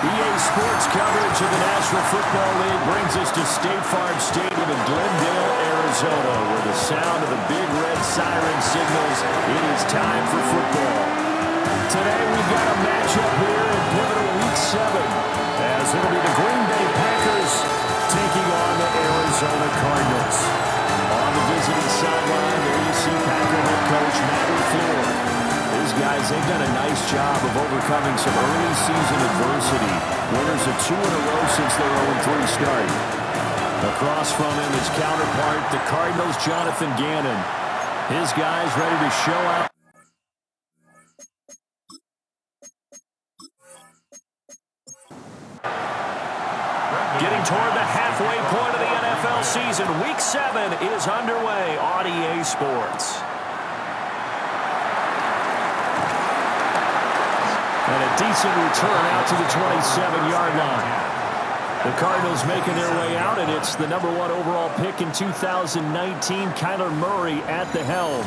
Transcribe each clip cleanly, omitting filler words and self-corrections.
EA Sports coverage of the National Football League brings us to State Farm Stadium in Glendale, Arizona, where the sound of the big red siren signals it is time for football. Today we've got a matchup here in pivotal Week 7, as it'll be the Green Bay Packers taking on the Arizona Cardinals. On the visiting sideline, there you see Packer head coach MADDEN. These guys, they've done a nice job of overcoming some early season adversity. Winners of 2 in a row since their 0-3 start. Across from him, his counterpart, the Cardinals' Jonathan Gannon. His guys ready to show out. Getting toward the halfway point of the NFL season, Week 7 is underway on EA Sports. And a decent return out to the 27-yard line. The Cardinals making their way out, and it's the number 1 overall pick in 2019, Kyler Murray at the helm.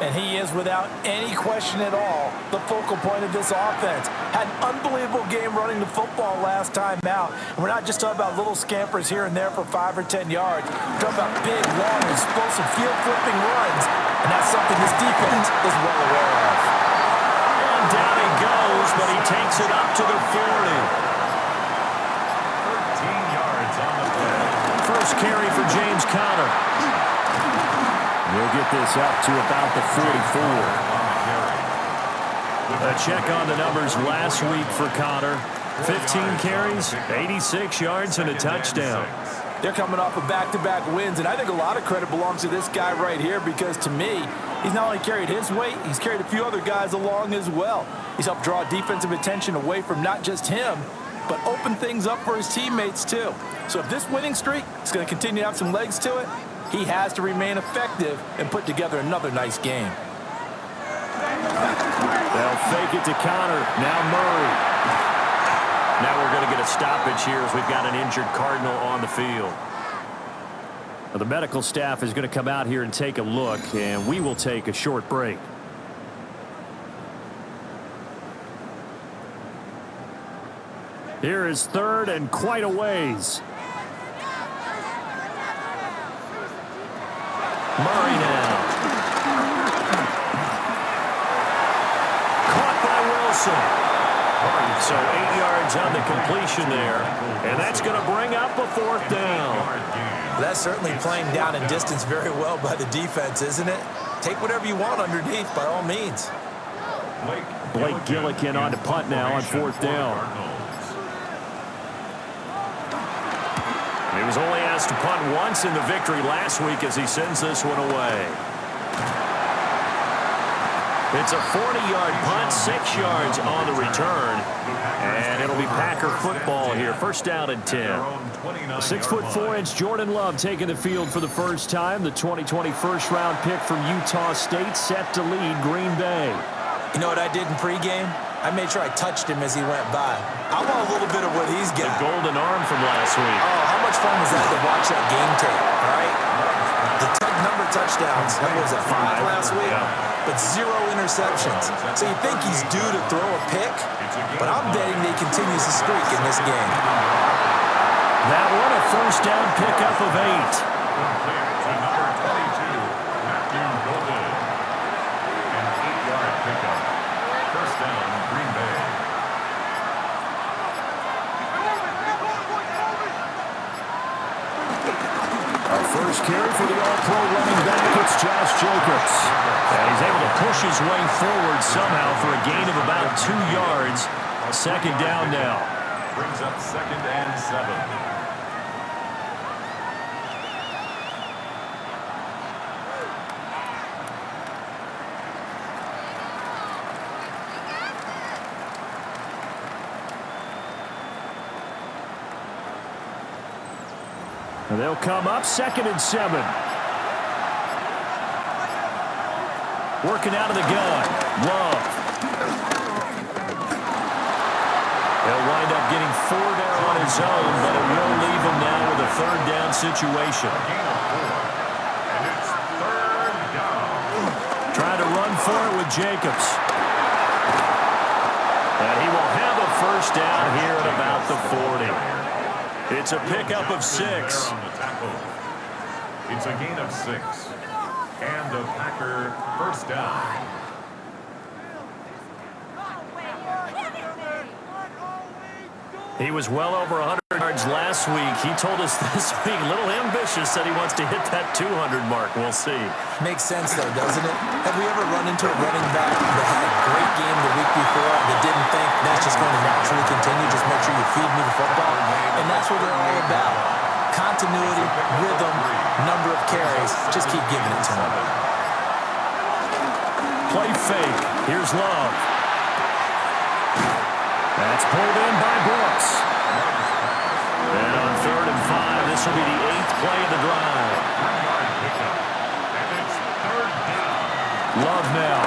And he is, without any question at all, the focal point of this offense. Had an unbelievable game running the football last time out. And we're not just talking about little scampers here and there for 5 or 10 yards. We're talking about big, long, explosive, field-flipping runs. And that's something this defense is well aware of. And down he goes, but he takes it up to the 40. 13 yards on the play. First carry for James Conner. We'll get this up to about the 44. A check on the numbers last week for Conner. 15 carries, 86 yards, and a touchdown. They're coming off of back-to-back wins, and I think a lot of credit belongs to this guy right here because, to me, he's not only carried his weight, he's carried a few other guys along as well. He's helped draw defensive attention away from not just him, but open things up for his teammates, too. So if this winning streak is going to continue to have some legs to it, he has to remain effective and put together another nice game. They'll fake it to Conner. Now Murray. Now we're going to get a stoppage here as we've got an injured Cardinal on the field. Now the medical staff is going to come out here and take a look, and we will take a short break. Here is 3rd and quite a ways. Murray now. Caught by Wilson. So 8 yards on the completion there. And that's going to bring up a 4th down. That's certainly playing down in distance very well by the defense, isn't it? Take whatever you want underneath by all means. Blake Gillikin on to punt now on 4th down. He was only asked to punt once in the victory last week as he sends this one away. It's a 40-yard punt, 6 yards on the return. And it'll be Packer football here. 1st down and 10. 6'4" Jordan Love taking the field for the first time. The 2020 first-round pick from Utah State set to lead Green Bay. You know what I did in pregame? I made sure I touched him as he went by. I want a little bit of what he's got. The golden arm from last week. Oh, how much fun was that to watch that game tape, all right? The number of touchdowns, what was it, 5 last week? Yeah. But 0 interceptions. So you think he's due to throw a pick? But I'm betting that he continues to streak in this game. That one a 1st down pickup of 8. First carry for the All-Pro running back, it's Josh Jacobs. And he's able to push his way forward somehow for a gain of about 2 yards. 2nd down now. Brings up 2nd and 7. And they'll come up 2nd and 7. Working out of the gun. Love. They'll wind up getting 4 there on his own, but it will leave him now with a 3rd down situation. And it's 3rd down. Trying to run for it with Jacobs. And he will have a a first down here at about the 40. It's a pickup of 6. It's a gain of 6. And a Packer first down. He was well over 100 yards last week. He told us this week, a little ambitious, said he wants to hit that 200 mark. We'll see. Makes sense, though, doesn't it? Have we ever run into a running back that had a great game the week before that didn't think that's just going to naturally continue? Just make sure you feed me the football. And that's what they're all about. Continuity, rhythm, number of carries. Just keep giving it to them. Play fake. Here's Love. That's pulled in by Brooks. And on 3rd and 5, this will be the 8th play of the drive. And it's 3rd down. Love now.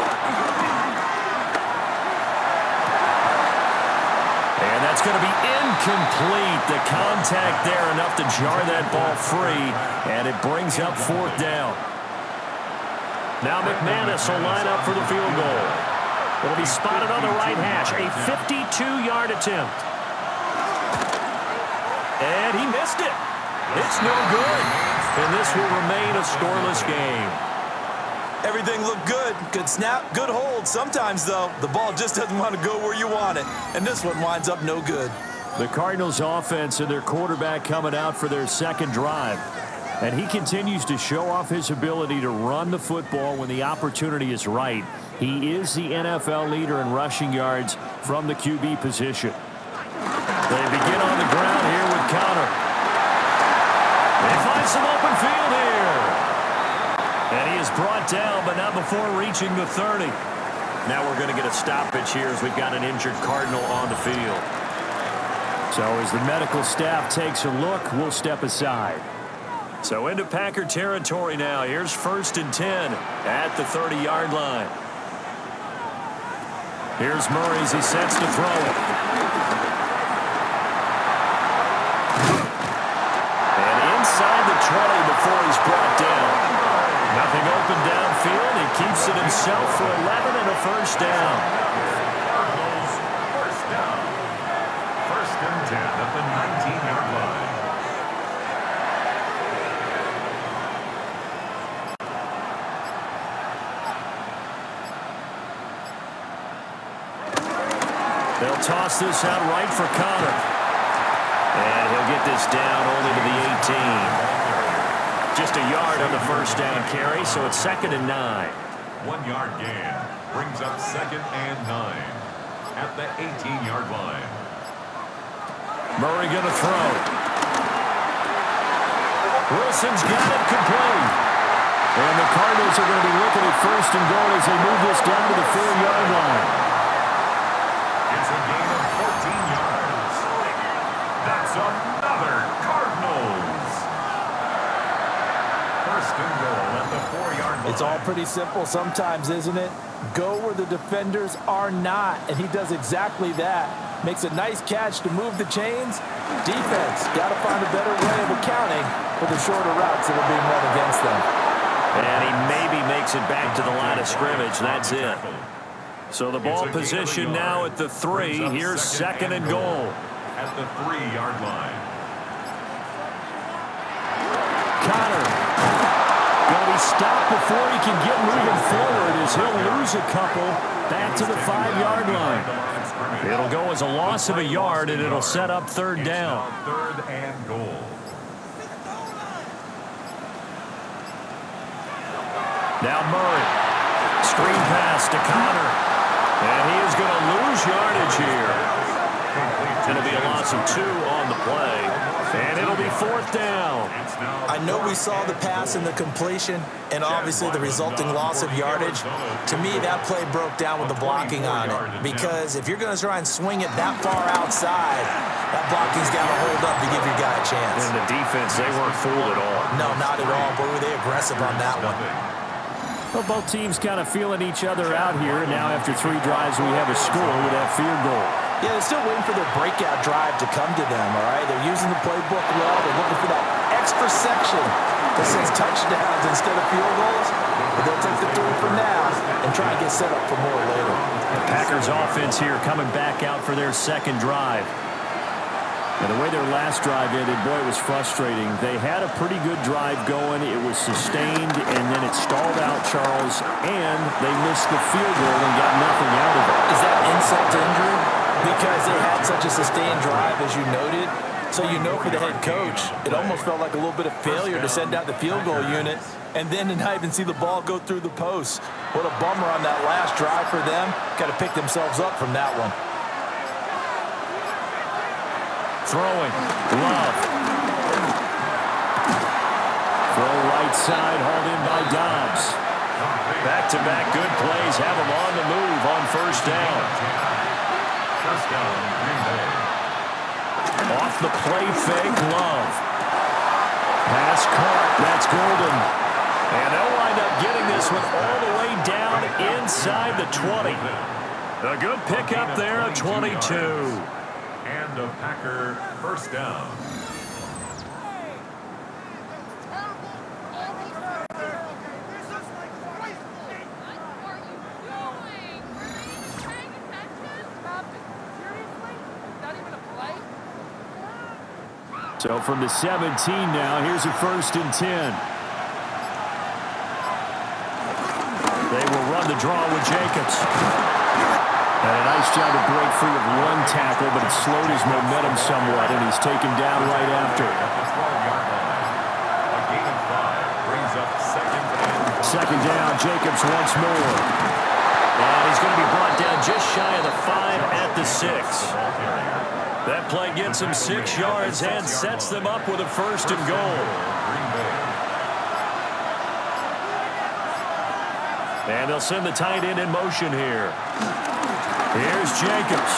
And that's going to be incomplete. The contact there enough to jar that ball free. And it brings up 4th down. Now McManus will line up for the field goal. It'll be spotted on the right hash. A 52-yard attempt. And he missed it. It's no good. And this will remain a scoreless game. Everything looked good. Good snap, good hold. Sometimes, though, the ball just doesn't want to go where you want it. And this one winds up no good. The Cardinals offense and their quarterback coming out for their second drive. And he continues to show off his ability to run the football when the opportunity is right. He is the NFL leader in rushing yards from the QB position. They begin on the ground here with Connor. They find some open field here. And he is brought down, but not before reaching the 30. Now we're going to get a stoppage here as we've got an injured Cardinal on the field. So as the medical staff takes a look, we'll step aside. So into Packer territory now. Here's 1st and 10 at the 30-yard line. Here's Murray as he sets to throw it. And inside the 20 before he's brought down. Nothing open downfield. He keeps it himself for 11 and a first down. Cardinals first down. 1st and 10 at the 19-yard line. They'll toss this out right for Connor. And he'll get this down only to the 18. Just a yard on the first down carry, so it's 2nd and 9. 1-yard gain brings up 2nd and 9 at the 18-yard line. Murray going to throw. Wilson's got it complete. And the Cardinals are going to be looking at 1st and goal as they move this down to the 4-yard line. It's a gain of 14 yards. That's another Cardinals. 1st and goal at the 4-yard line. It's all pretty simple sometimes, isn't it? Go where the defenders are not, and he does exactly that. Makes a nice catch to move the chains. Defense got to find a better way of accounting for the shorter routes that are being run against them. And he maybe makes it back to the line of scrimmage. That's it. So the ball position now at the 3. Here's 2nd and goal. At the 3-yard line. Connor going to be stopped before he can get moving forward as he'll lose a couple back to the 5-yard line. It'll go as a loss of a yard, and it'll set up 3rd down. 3rd and goal. Now Murray. Screen pass to Connor. And he is going to lose yardage here. It'll be a loss of 2 on the play. And it'll be 4th down. I know we saw the pass and the completion and obviously the resulting loss of yardage. To me, that play broke down with the blocking on it. Because if you're going to try and swing it that far outside, that blocking's got to hold up to give your guy a chance. And the defense, they weren't fooled at all. No, not at all. Boy, were they aggressive on that one. Well, both teams kind of feeling each other out here. Now after 3 drives, we have a score with that field goal. Yeah, they're still waiting for their breakout drive to come to them, all right? They're using the playbook well. They're looking for that extra section that says touchdowns instead of field goals. But they'll take the 3 for now and try and get set up for more later. The Packers offense here coming back out for their second drive. And the way their last drive ended, boy, it was frustrating. They had a pretty good drive going. It was sustained, and then it stalled out, Charles, and they missed the field goal and got nothing out of it. Is that insult to injury? Because they had such a sustained drive, as you noted. So you know for the head coach, it almost felt like a little bit of failure to send out the field goal unit and then to not even see the ball go through the post. What a bummer on that last drive for them. Got to pick themselves up from that one. Throwing. Love. Throw right side, hauled in by Dobbs. Back-to-back good plays have him on the move on first down. First down, Green Bay. Off the play fake, Love. Pass caught, that's Golden. And they'll wind up getting this one all the way down inside the 20. A good pickup there, a 22. And a Packer first down. So from the 17 now, here's a 1st and 10. They will run the draw with Jacobs. And a nice job to break free of one tackle, but it slowed his momentum somewhat, and he's taken down right after. At the 12-yard line. A gain of 5 brings up Second down, Jacobs once more. And he's going to be brought down just shy of the 5 at the 6. That play gets him 6 yards and sets them up with a 1st and goal. And they'll send the tight end in motion here. Here's Jacobs.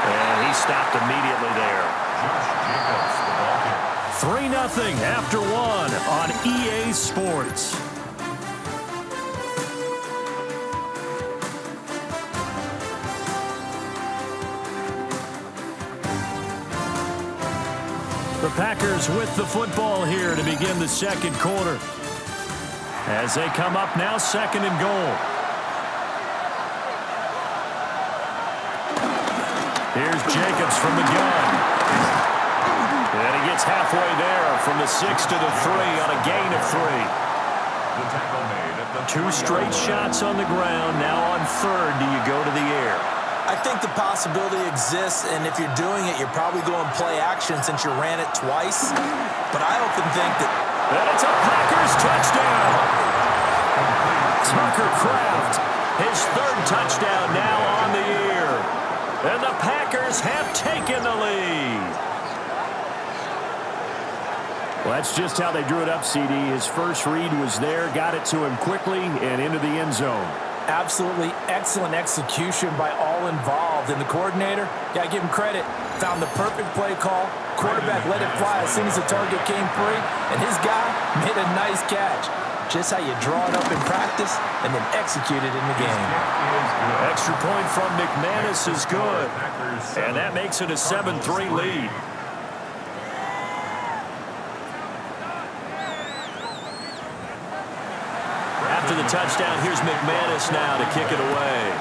And he stopped immediately there. 3-0 after 1 on EA Sports. The Packers with the football here to begin the second quarter. As they come up now, 2nd and goal. Here's Jacobs from the gun. And he gets halfway there from the 6 to the 3 on a gain of 3. 2 straight shots on the ground. Now on 3rd, do you go to the air? I think the possibility exists, and if you're doing it, you're probably going play action since you ran it twice. But I often think that... And it's a Packers touchdown. Tucker Kraft, his 3rd touchdown now on the year. And the Packers have taken the lead. Well, that's just how they drew it up, CD. His first read was there, got it to him quickly, and into the end zone. Absolutely excellent execution by all involved. And the coordinator, got to give him credit, found the perfect play call. Quarterback let it fly as soon as the target came free. And his guy made a nice catch. Just how you draw it up in practice and then execute it in the game. Extra point from McManus is good. And that makes it a 7-3 lead. After the touchdown, here's McManus now to kick it away.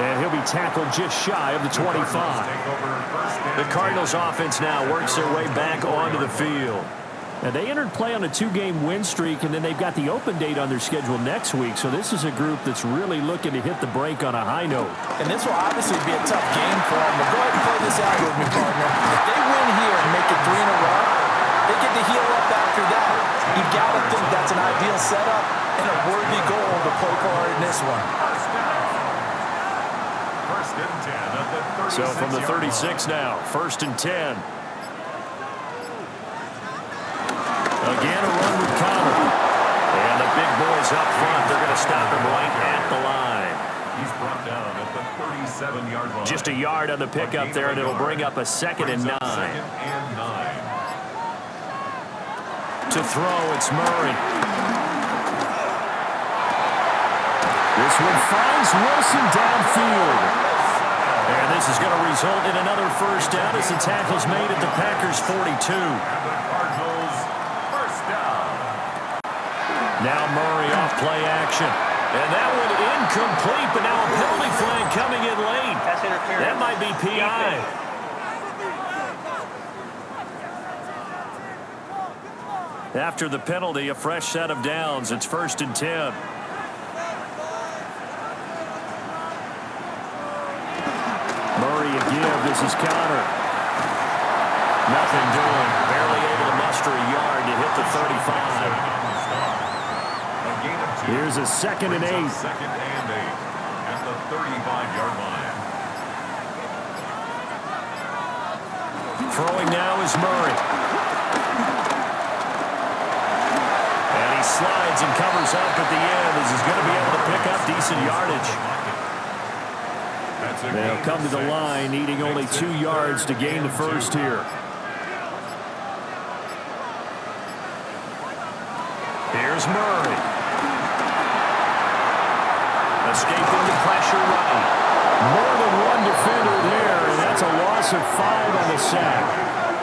And he'll be tackled just shy of the 25. The Cardinals offense now works their way back onto the field. Now, they entered play on a 2-game win streak, and then they've got the open date on their schedule next week. So this is a group that's really looking to hit the break on a high note. And this will obviously be a tough game for them. But go ahead and play this out with me, partner. If they win here and make it 3 in a row, they get to heal up after that. You've got to think that's an ideal setup and a worthy goal to play forward in this one. So from the 36 now, 1st and 10. Again, a run with Connor. And the big boys up front, they're going to stop him right at the line. He's brought down at the 37-yard line. Just a yard on the pickup there, and it'll bring up a 2nd and 9. To throw, it's Murray. This one finds Wilson downfield. And this is going to result in another first down as the tackle's made at the Packers' 42. Cardinals first down. Now Murray off play action. And that one incomplete, but now a penalty flag coming in late. That's interference. That might be PI. After the penalty, a fresh set of downs. It's 1st and 10. Murray a give. This is Connor. Nothing doing. Barely able to muster a yard to hit the 35. Here's a 2nd and 8. 2nd and 8 at the 35-yard line. Throwing now is Murray. And he slides and covers up at the end as he's going to be able to pick up decent yardage. They'll come to the line needing only 2 yards to gain the first here. Here's Murray. Escaping the pressure right. More than one defender there, and that's a loss of 5 on the sack.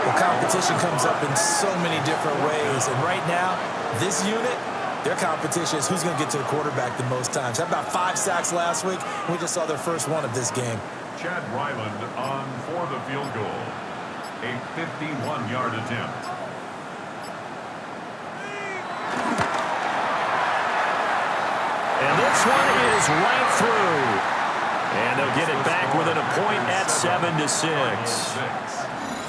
Well, competition comes up in so many different ways, and right now, this unit, their competition is who's going to get to the quarterback the most times. How about 5 sacks last week? We just saw their first one of this game. Chad Ryland on for the field goal. A 51-yard attempt. And this one is right through. And they'll get it back within a point at 7-6.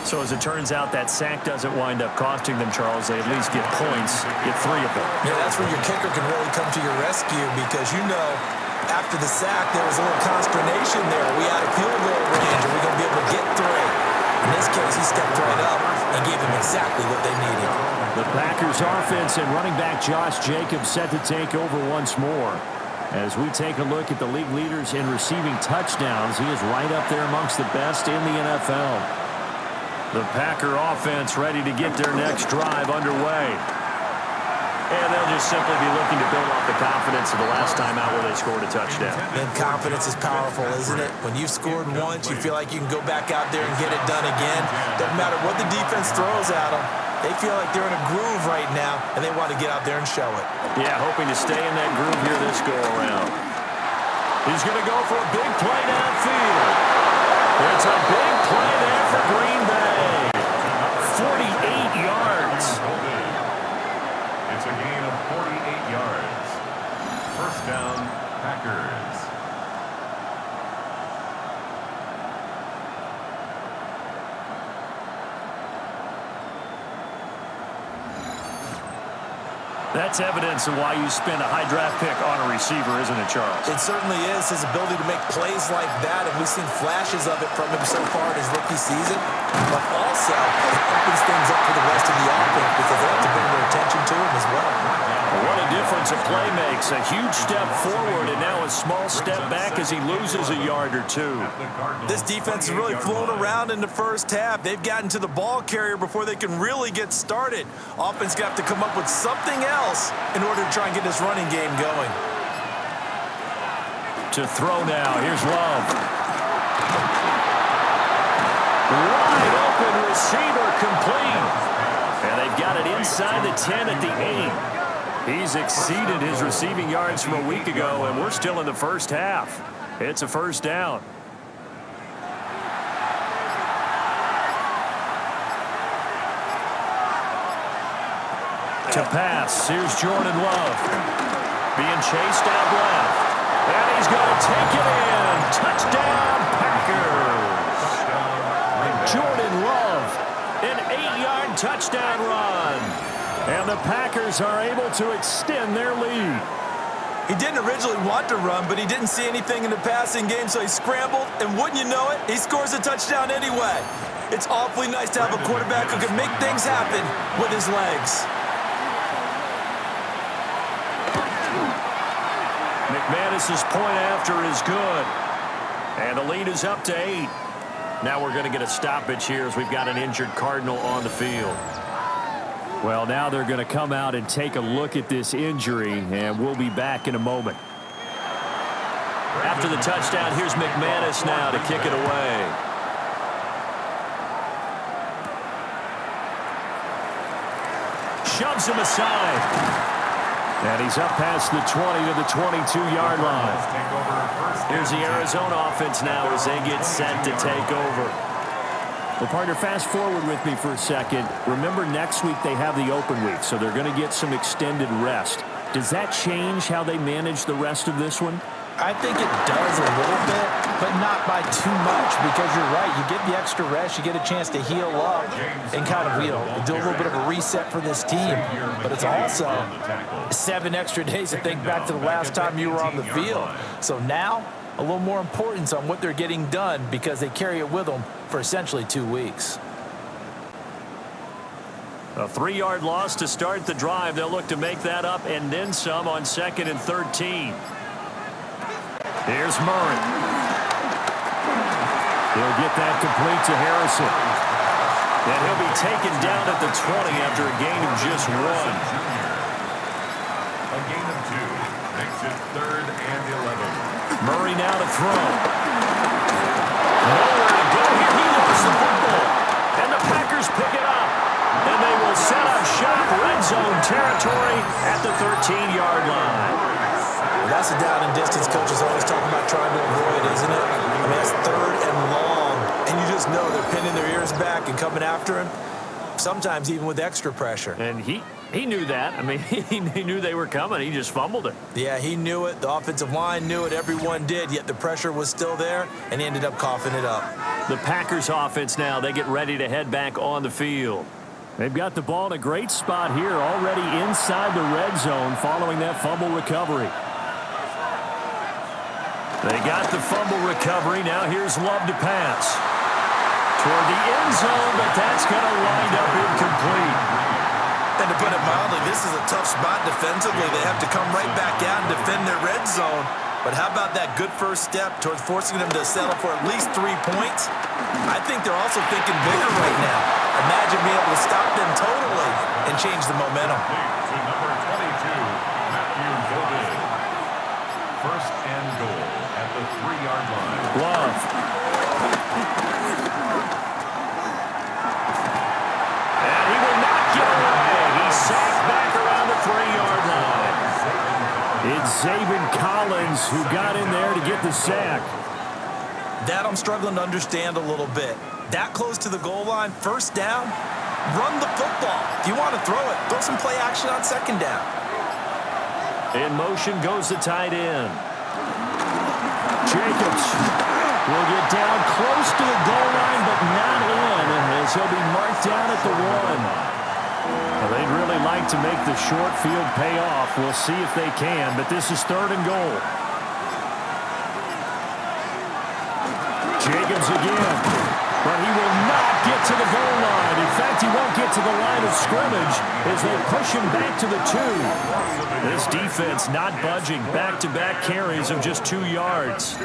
So as it turns out, that sack doesn't wind up costing them, Charles. They at least get points, get 3 of them. Yeah, that's where your kicker can really come to your rescue because, you know, after the sack, there was a little consternation there. Are we out of field goal range? Are we going to be able to get 3? In this case, he stepped right up and gave them exactly what they needed. The Packers offense and running back Josh Jacobs set to take over once more. As we take a look at the league leaders in receiving touchdowns, he is right up there amongst the best in the NFL. The Packer offense ready to get their next drive underway. And they'll just simply be looking to build off the confidence of the last time out where they scored a touchdown. And confidence is powerful, isn't it? When you've scored once, you feel like you can go back out there and get it done again. Doesn't matter what the defense throws at them. They feel like they're in a groove right now, and they want to get out there and show it. Yeah, hoping to stay in that groove here this go-around. He's going to go for a big play downfield. It's a big play there for Green Bay. 48 yards. It's a gain of 48 yards. First down, Packers. That's evidence of why you spend a high draft pick on a receiver, isn't it, Charles? It certainly is. His ability to make plays like that, and we've seen flashes of it from him so far in his rookie season. But also, it opens things up for the rest of the offense because they have to bring their attention to him as well. What a difference a play makes. A huge step forward and now a small step back as he loses a yard or 2. This defense has really flown around in the first half. They've gotten to the ball carrier before they can really get started. Offense got to come up with something else in order to try and get this running game going. To throw now. Here's Love. Wide open receiver complete. And they've got it inside the 10 at the 8. He's exceeded his receiving yards from a week ago, and we're still in the first half. It's a first down. To pass, here's Jordan Love. Being chased out left. And he's going to take it in. Touchdown, Packers. Jordan Love, an 8-yard touchdown run. And the Packers are able to extend their lead. He didn't originally want to run, but he didn't see anything in the passing game, so he scrambled, and wouldn't you know it, he scores a touchdown anyway. It's awfully nice to have a quarterback who can make things happen with his legs. McManus's point after is good. And the lead is up to 8. Now we're going to get a stoppage here as we've got an injured Cardinal on the field. Well, now they're going to come out and take a look at this injury, and we'll be back in a moment. After the touchdown, here's McManus now to kick it away. Shoves him aside. And he's up past the 20 to the 22-yard line. Here's the Arizona offense now as they get set to take over. Well, partner, fast forward with me for a second. Remember, next week they have the open week, so they're going to get some extended rest. Does that change how they manage the rest of this one? I think it does a little bit, but not by too much, because you're right. You get the extra rest, you get a chance to heal up and kind of, do a little bit of a reset for this team. But it's also 7 extra days to think back to the last time you were on the field. So now, a little more importance on what they're getting done because they carry it with them for essentially 2 weeks. A 3-yard loss to start the drive. They'll look to make that up and then some on 2nd and 13. Here's Murray. He'll get that complete to Harrison. And he'll be taken down at the 20 after a gain of just 1. A gain of 2 makes it 3rd and 11. Murray now to throw. Nowhere to go here. He lost the football. And the Packers pick it up. And they will set up shop red zone territory at the 13-yard line. That's a down and distance coaches always talking about trying to avoid, isn't it? I mean, that's 3rd and long, and you just know they're pinning their ears back and coming after him, sometimes even with extra pressure. And he knew that. I mean, he knew they were coming. He just fumbled it. Yeah, he knew it. The offensive line knew it. Everyone did, yet the pressure was still there, and he ended up coughing it up. The Packers offense now, they get ready to head back on the field. They've got the ball in a great spot here, already inside the red zone following that fumble recovery. They got the fumble recovery. Now here's Love to pass. Toward the end zone, but that's going to wind up incomplete. And to put it mildly, this is a tough spot defensively. They have to come right back out and defend their red zone. But how about that good first step towards forcing them to settle for at least 3 points? I think they're also thinking bigger right now. Imagine being able to stop them totally and change the momentum. To number 22, Matthew Golden. 1st and goal at the 3-yard line. Love. And he will not get away. He's sacked back around the 3-yard line. It's Zaven Collins who got in there to get the sack. That I'm struggling to understand a little bit. That close to the goal line, 1st down, run the football. If you want to throw it, throw some play action on 2nd down. In motion goes the tight end. Jacobs will get down close to the goal line, but not in, as he'll be marked down at the 1. Well, they'd really like to make the short field pay off. We'll see if they can, but this is 3rd and goal. Jacobs again, but he will not get to the goal line. In fact, he won't get to the line of scrimmage as they push him back to the 2. This defense not budging. Back-to-back carries of just 2 yards.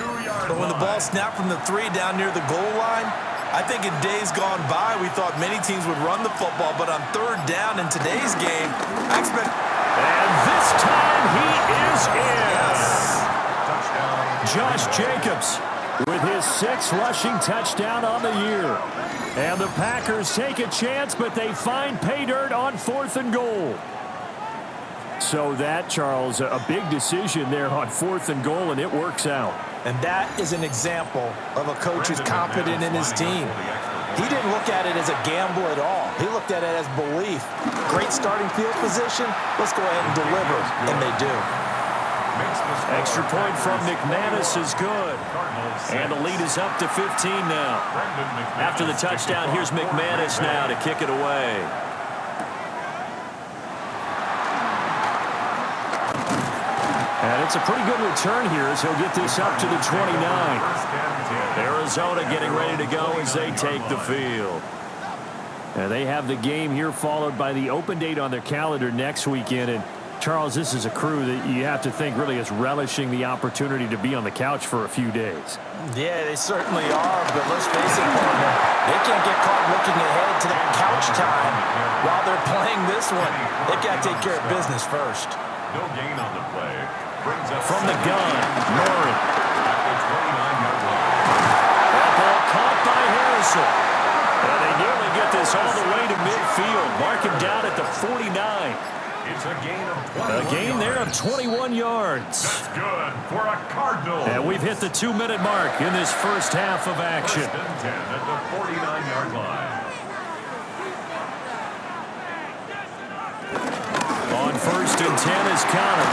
But when the ball snapped from the 3 down near the goal line, I think in days gone by, we thought many teams would run the football, but on 3rd down in today's game, I expect... And this time he is in. Yes. Josh Jacobs with his 6th rushing touchdown on the year. And the Packers take a chance, but they find pay dirt on 4th and goal. So that, Charles, a big decision there on 4th and goal, and it works out. And that is an example of a coach who's confident in his team. He didn't look at it as a gamble at all. He looked at it as belief. Great starting field position. Let's go ahead and deliver. And they do. Extra point from McManus is good. And the lead is up to 15 now. After the touchdown, here's McManus now to kick it away. And it's a pretty good return here as he'll get this up to the 29. Arizona getting ready to go as they take the field. And they have the game here followed by the open date on their calendar next weekend. And Charles, this is a crew that you have to think really is relishing the opportunity to be on the couch for a few days. Yeah, they certainly are, but let's face it, partner, they can't get caught looking ahead to that couch time while they're playing this one. They've got to take care of business first. No gain on the play. brings up From the gun, Murray. at the 29-yard line. That ball caught by Harrison. And they nearly get this all the way to midfield. Mark him down at the 49. It's a gain of 21 A gain there of yards. 21 yards. That's good for a Cardinal. And we've hit the 2-minute mark in this first half of action. First and 10 at the 49-yard line. On first and 10 is Connor.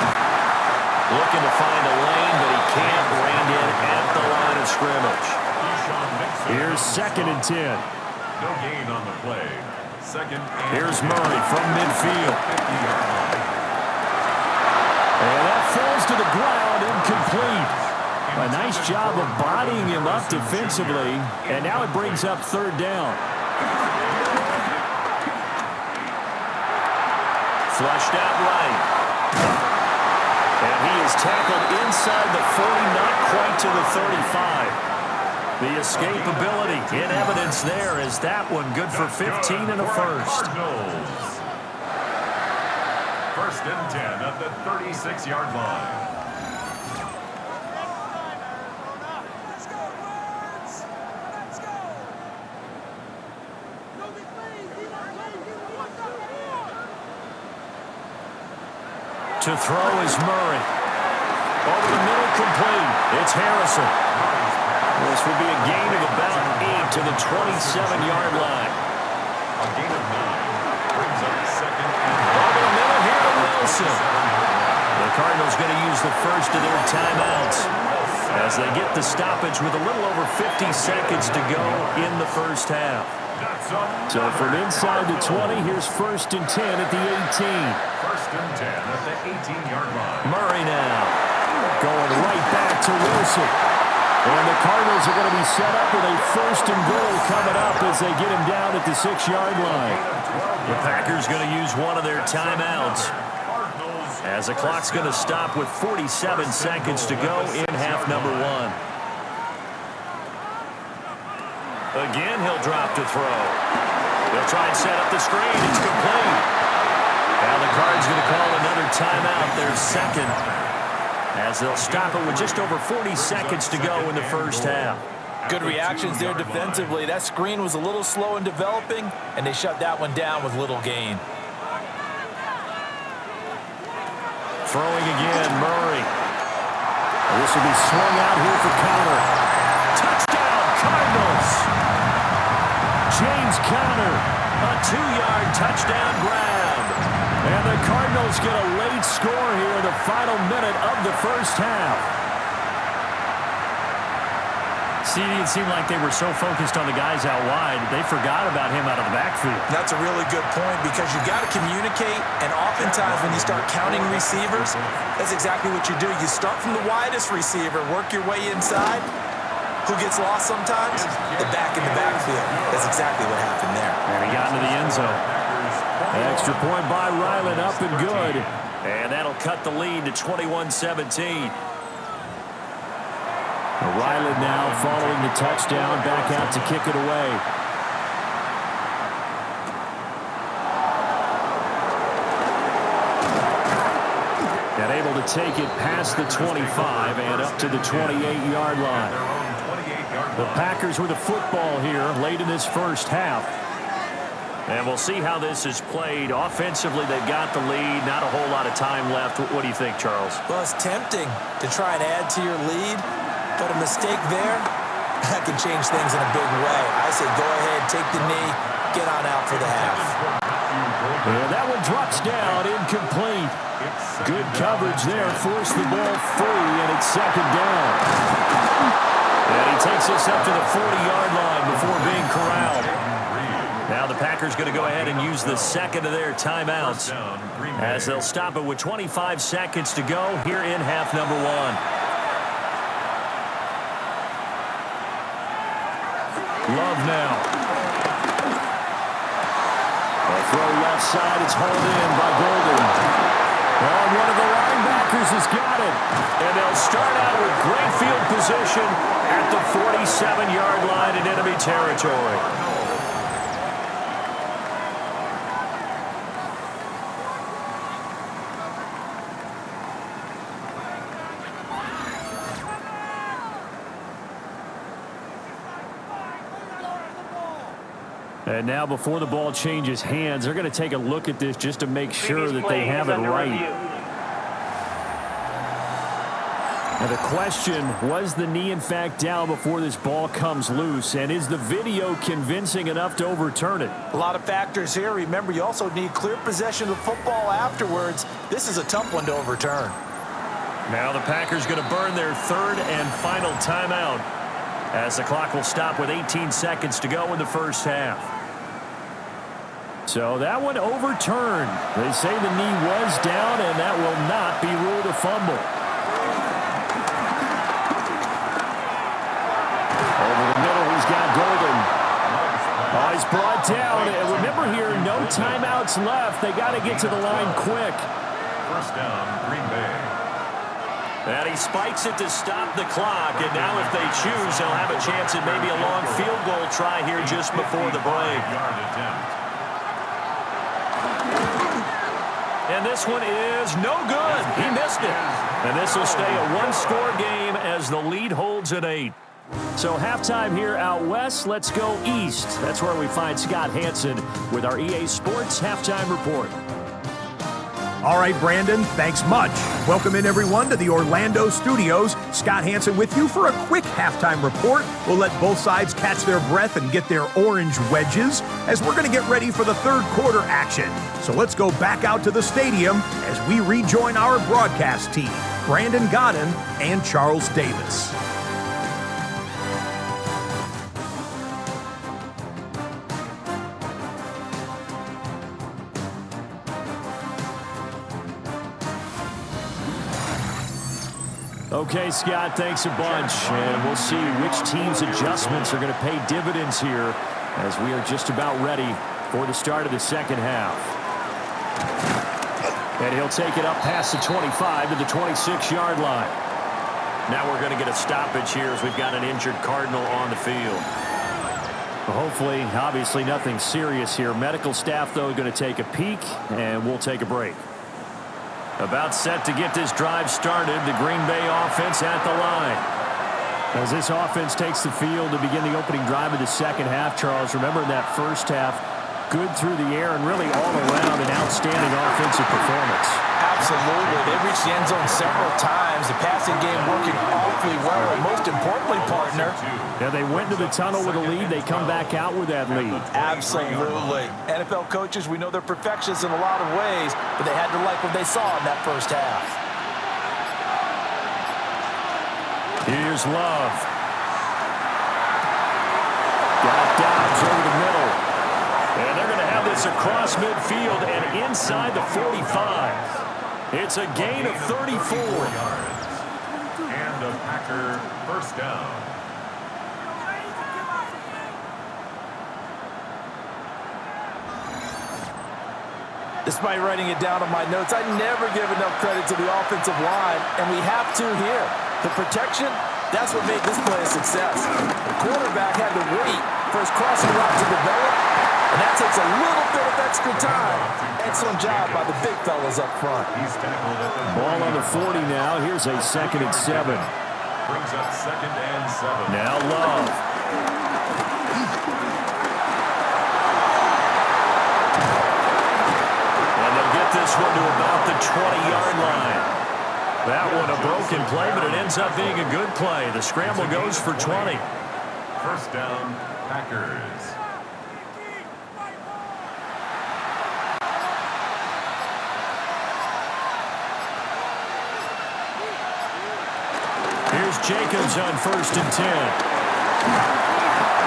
Looking to find a lane, but he can't. Reined in at the line of scrimmage. Here's second and 10. No gain on the play. Second and Here's Murray from midfield. 50-yard line. And that falls to the ground, incomplete. A nice job of bodying him up defensively, and now it brings up third down. Flushed out right. And he is tackled inside the 40, not quite to the 35. The escapability in evidence there is that one good for 15 and a first. Cardinals. First and 10 at the 36-yard line. To throw is Murray. Over the middle, complete. It's Harrison. This will be a gain of about 8 to the 27-yard line. A gain of 9 brings up second and Over the middle here to Wilson. The Cardinals going to use the first of their timeouts as they get the stoppage with a little over 50 seconds to go in the first half. So from inside the 20, here's first and 10 at the 18. First and 10 at the 18-yard line. Murray now going right back to Wilson. And the Cardinals are going to be set up with a first and goal coming up as they get him down at the 6-yard line. The Packers going to use one of their timeouts as the clock's going to stop with 47 seconds to go in half number 1. Again, he'll drop to throw. They'll try and set up the screen. It's complete. Now the Cards going to call another timeout, their second, as they'll stop it with just over 40 seconds to go in the first half. Good reactions there defensively. That screen was a little slow in developing, and they shut that one down with little gain. Throwing again, Murray. This will be swung out here for Connor. Touchdown, Cardinals! James Conner, a 2-yard touchdown grab. And the Cardinals get a late score here in the final minute of the first half. CD, it seemed like they were so focused on the guys out wide, they forgot about him out of the backfield. That's a really good point because you got to communicate, and oftentimes when you start counting receivers, that's exactly what you do. You start from the widest receiver, work your way inside. Who gets lost sometimes? The back in the backfield. That's exactly what happened there. And he got into the end zone. An extra point by Ryland, up and good. And that'll cut the lead to 21-17. Ryland now following the touchdown, back out to kick it away. And able to take it past the 25 and up to the 28-yard line. The Packers with the football here late in this first half. And we'll see how this is played. Offensively, they've got the lead. Not a whole lot of time left. What do you think, Charles? Well, it's tempting to try and add to your lead, but a mistake there, that can change things in a big way. I say go ahead, take the knee, get on out for the half. And that one drops down, incomplete. Good coverage there, forced the ball free, and it's second down. And he takes us up to the 40-yard line before being corralled. Now the Packers going to go ahead and use the second of their timeouts as they'll stop it with 25 seconds to go here in half number 1. Love now. A throw left side. It's hauled in by Golden. Well, one of the linebackers has got it. And they'll start out with great field position at the 47-yard line in enemy territory. And now before the ball changes hands, they're going to take a look at this just to make sure that they have it right. Now the question, was the knee in fact down before this ball comes loose? And is the video convincing enough to overturn it? A lot of factors here. Remember, you also need clear possession of the football afterwards. This is a tough one to overturn. Now the Packers going to burn their third and final timeout as the clock will stop with 18 seconds to go in the first half. So that one overturned. They say the knee was down, and that will not be ruled a fumble. Over the middle, he's got Golden. Oh, he's brought down. And remember here, no timeouts left. They got to get to the line quick. First down, Green Bay. And he spikes it to stop the clock. And now if they choose, they'll have a chance at maybe a long field goal try here just before the break. And this one is no good. He missed it. And this will stay a one-score game as the lead holds at 8. So halftime here out west. Let's go east. That's where we find Scott Hansen with our EA Sports Halftime Report. All right, Brandon, thanks much. Welcome in, everyone, to the Orlando studios. Scott Hansen with you for a quick halftime report. We'll let both sides catch their breath and get their orange wedges as we're going to get ready for the third quarter action. So let's go back out to the stadium as we rejoin our broadcast team, Brandon Godden and Charles Davis. Okay, Scott, thanks a bunch. And we'll see which team's adjustments are going to pay dividends here as we are just about ready for the start of the second half. And he'll take it up past the 25 to the 26-yard line. Now we're going to get a stoppage here as we've got an injured Cardinal on the field. Hopefully, obviously nothing serious here. Medical staff, though, going to take a peek, and we'll take a break. About set to get this drive started, the Green Bay offense at the line. As this offense takes the field to begin the opening drive of the second half, Charles, remember in that first half, good through the air and really all around an outstanding offensive performance. Absolutely. They've reached the end zone several times. The passing game working awfully well. And most importantly, partner. Yeah, they went into the tunnel with a lead. They come back out with that lead. Absolutely. NFL coaches, we know they're perfectionists in a lot of ways, but they had to like what they saw in that first half. Here's Love. Got Dobbs over the middle. And they're going to have this across midfield and inside the 45. It's a gain of 34. And a Packer first down. Despite writing it down on my notes, I never give enough credit to the offensive line, and we have to here. The protection, that's what made this play a success. The quarterback had to wait for his crossing route to develop, and that takes a little bit of extra time. Excellent job by the big fellas up front. Ball on the 40 now. Here's a 2nd and 7. Brings up 2nd and 7. Now Love. And they'll get this one to about the 20-yard line. That one a broken play, but it ends up being a good play. The scramble goes for 20. First down, Packers. Here's Jacobs on 1st and 10.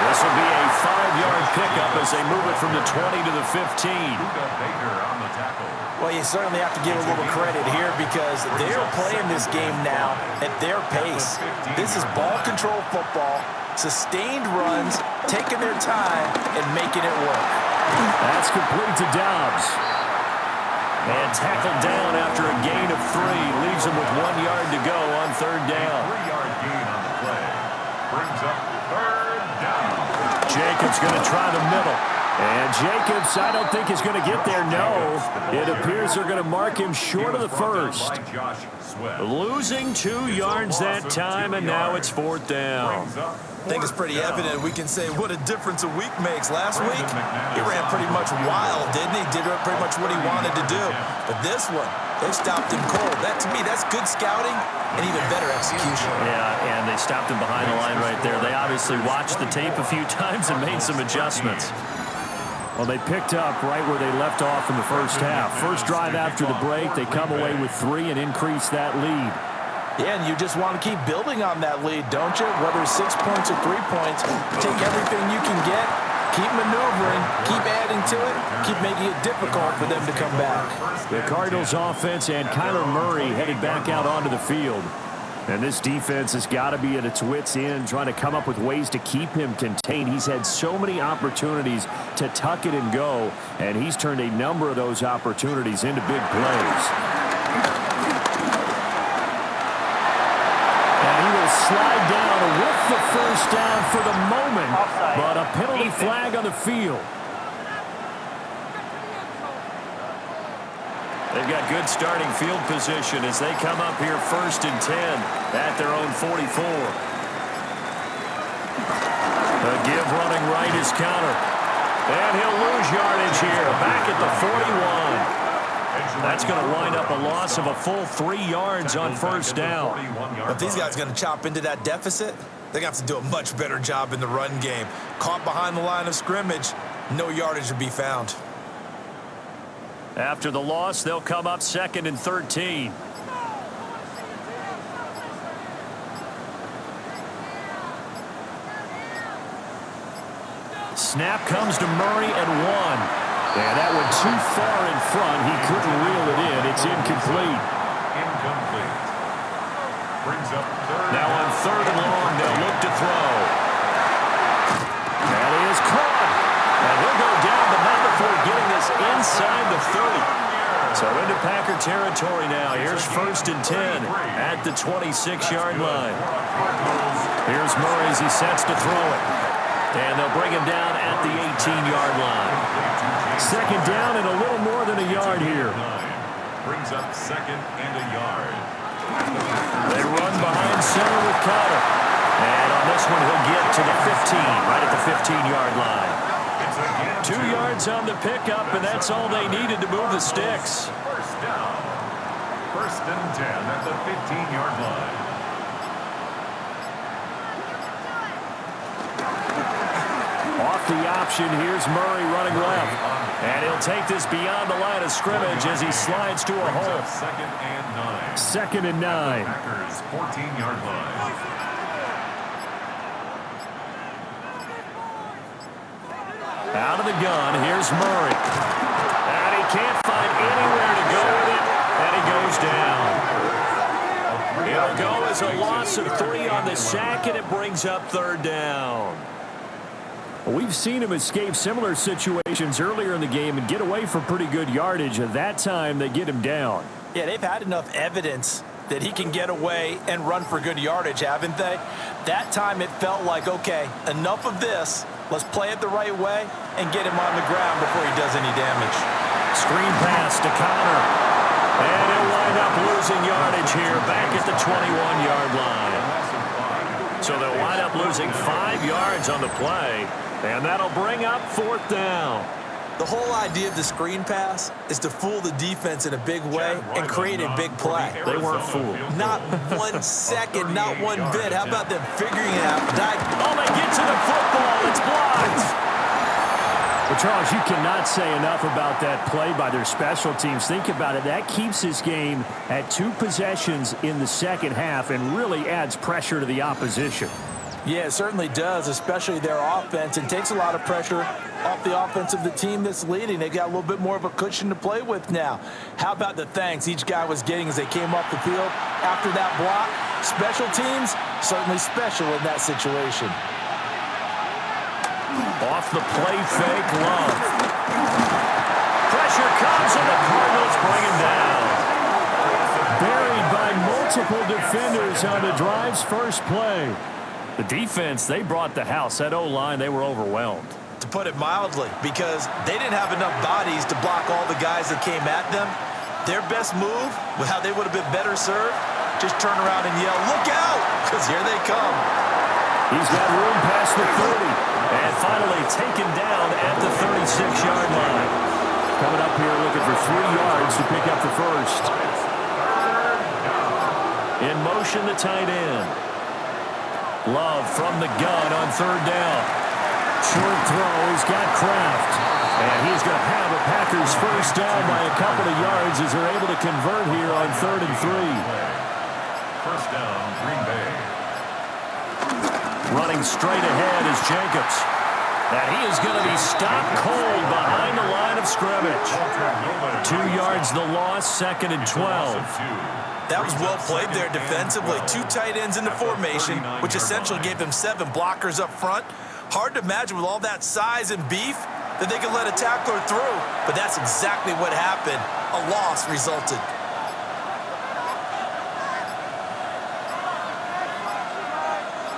This will be a 5-yard pickup as they move it from the 20 to the 15. Well, you certainly have to give a little credit here because they're playing this game now at their pace. This is ball control football, sustained runs, taking their time, and making it work. That's complete to Dobbs. And tackled down after a gain of 3. Leaves him with 1 yard to go on 3rd down. 3-yard gain on the play. Brings up 3rd down. Jacobs going to try the middle. And Jacobs, I don't think is going to get there, no. It appears they're going to mark him short of the first. Losing 2 yards that time, and now it's 4th down. I think it's pretty evident. We can say what a difference a week makes. Last week, he ran pretty much wild, didn't he? Did pretty much what he wanted to do. But this one, they stopped him cold. That, to me, that's good scouting and even better execution. Yeah, and they stopped him behind the line right there. They obviously watched the tape a few times and made some adjustments. Well, they picked up right where they left off in the first half. First drive after the break, they come away with 3 and increase that lead. Yeah, and you just want to keep building on that lead, don't you? Whether it's 6 points or 3 points, take everything you can get, keep maneuvering, keep adding to it, keep making it difficult for them to come back. The Cardinals offense and Kyler Murray headed back out onto the field. And this defense has got to be at its wits' end, trying to come up with ways to keep him contained. He's had so many opportunities to tuck it and go, and he's turned a number of those opportunities into big plays. Slide down with the first down for the moment, but a penalty flag on the field. They've got good starting field position as they come up here 1st and 10 at their own 44. The give running right is Counter. And he'll lose yardage here, back at the 41. That's going to wind up a loss of a full 3 yards on first down. But these guys are going to chop into that deficit. They're going to have to do a much better job in the run game. Caught behind the line of scrimmage, no yardage to be found. After the loss, they'll come up 2nd and 13. Snap comes to Murray at 1. Yeah, that went too far in front. He couldn't reel it in. It's incomplete. Brings up 3rd. Now on 3rd and long, they'll look to throw. That is caught. And he'll go down, but not before getting this inside the 30. So into Packer territory now. Here's 1st and 10 at the 26-yard line. Here's Murray as he sets to throw it. And they'll bring him down at the 18-yard line. 2nd down and a little more than a yard here. Brings up 2nd and a yard. They run behind center with Cotter. And on this one, he'll get to the 15, right at the 15-yard line. 2 yards on the pickup, and that's all they needed to move the sticks. First down. 1st and 10 at the 15-yard line. Off the option, here's Murray running left. And he'll take this beyond the line of scrimmage as he slides to a hole. 2nd and 9. 2nd and 9. Packers 14-yard line. Out of the gun, here's Murray. And he can't find anywhere to go with it, and he goes down. It'll go as a loss of 3 on the sack, and it brings up 3rd down. We've seen him escape similar situations earlier in the game and get away for pretty good yardage. At that time, they get him down. Yeah, they've had enough evidence that he can get away and run for good yardage, haven't they? That time it felt like, okay, enough of this. Let's play it the right way and get him on the ground before he does any damage. Screen pass to Connor. And he'll wind up losing yardage here back at the 21-yard line. So they'll wind up losing 5 yards on the play. And that'll bring up 4th down. The whole idea of the screen pass is to fool the defense in a big way and create a big play. They weren't fooled. Not 1 second, not one bit. How about them figuring it out? Oh, they get to the football. It's blocked. Well, Charles, you cannot say enough about that play by their special teams. Think about it. That keeps this game at 2 possessions in the second half and really adds pressure to the opposition. Yeah, it certainly does, especially their offense. It takes a lot of pressure off the offense of the team that's leading. They've got a little bit more of a cushion to play with now. How about the thanks each guy was getting as they came off the field after that block? Special teams, certainly special in that situation. Off the play fake, Love. Pressure comes and the Cardinals bring him down. Buried by multiple defenders on the drive's first play. The defense, they brought the house. That O-line, they were overwhelmed. to put it mildly, because they didn't have enough bodies to block all the guys that came at them. Their best move, well, how they would have been better served, just turn around and yell, "Look out!" because here they come. He's got room past the 30, and finally taken down at the 36-yard line. Coming up here looking for 3 yards to pick up the first. In motion, the tight end. Love from the gun on 3rd down. Short throw, he's got Kraft. And he's going to have a Packers first down by a couple of yards as they're able to convert here on 3rd and 3. First down, Green Bay. Running straight ahead is Jacobs. And he is going to be stopped cold behind the line of scrimmage. 2 yards the loss, 2nd and 12. That was well played there defensively. 2 tight ends in the formation, which essentially gave them 7 blockers up front. Hard to imagine with all that size and beef that they could let a tackler through, but that's exactly what happened. A loss resulted.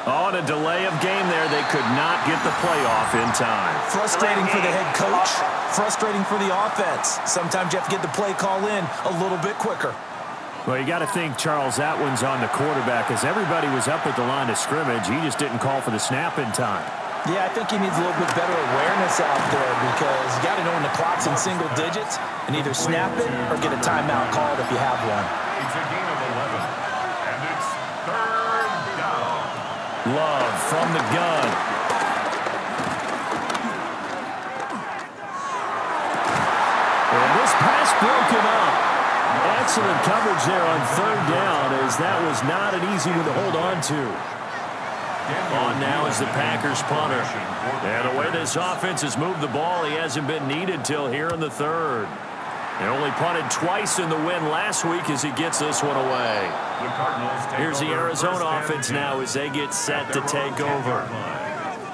On a delay of game there, they could not get the playoff in time. Frustrating for the head coach, frustrating for the offense. Sometimes you have to get the play call in a little bit quicker. Well, you got to think Charles Atwin's on the quarterback as everybody was up at the line of scrimmage. He just didn't call for the snap in time. Yeah, I think he needs a little bit better awareness out there because you got to know when the clock's in single digits and either snap it or get a timeout called if you have one. It's a gain of 11, and it's 3rd down. Love from the gun. And this pass broken up. Excellent coverage there on 3rd down as that was not an easy one to hold on to. On now is the Packers punter. And the way this offense has moved the ball, he hasn't been needed till here in the 3rd. They only punted twice in the win last week as he gets this one away. Here's the Arizona offense now as they get set to take over.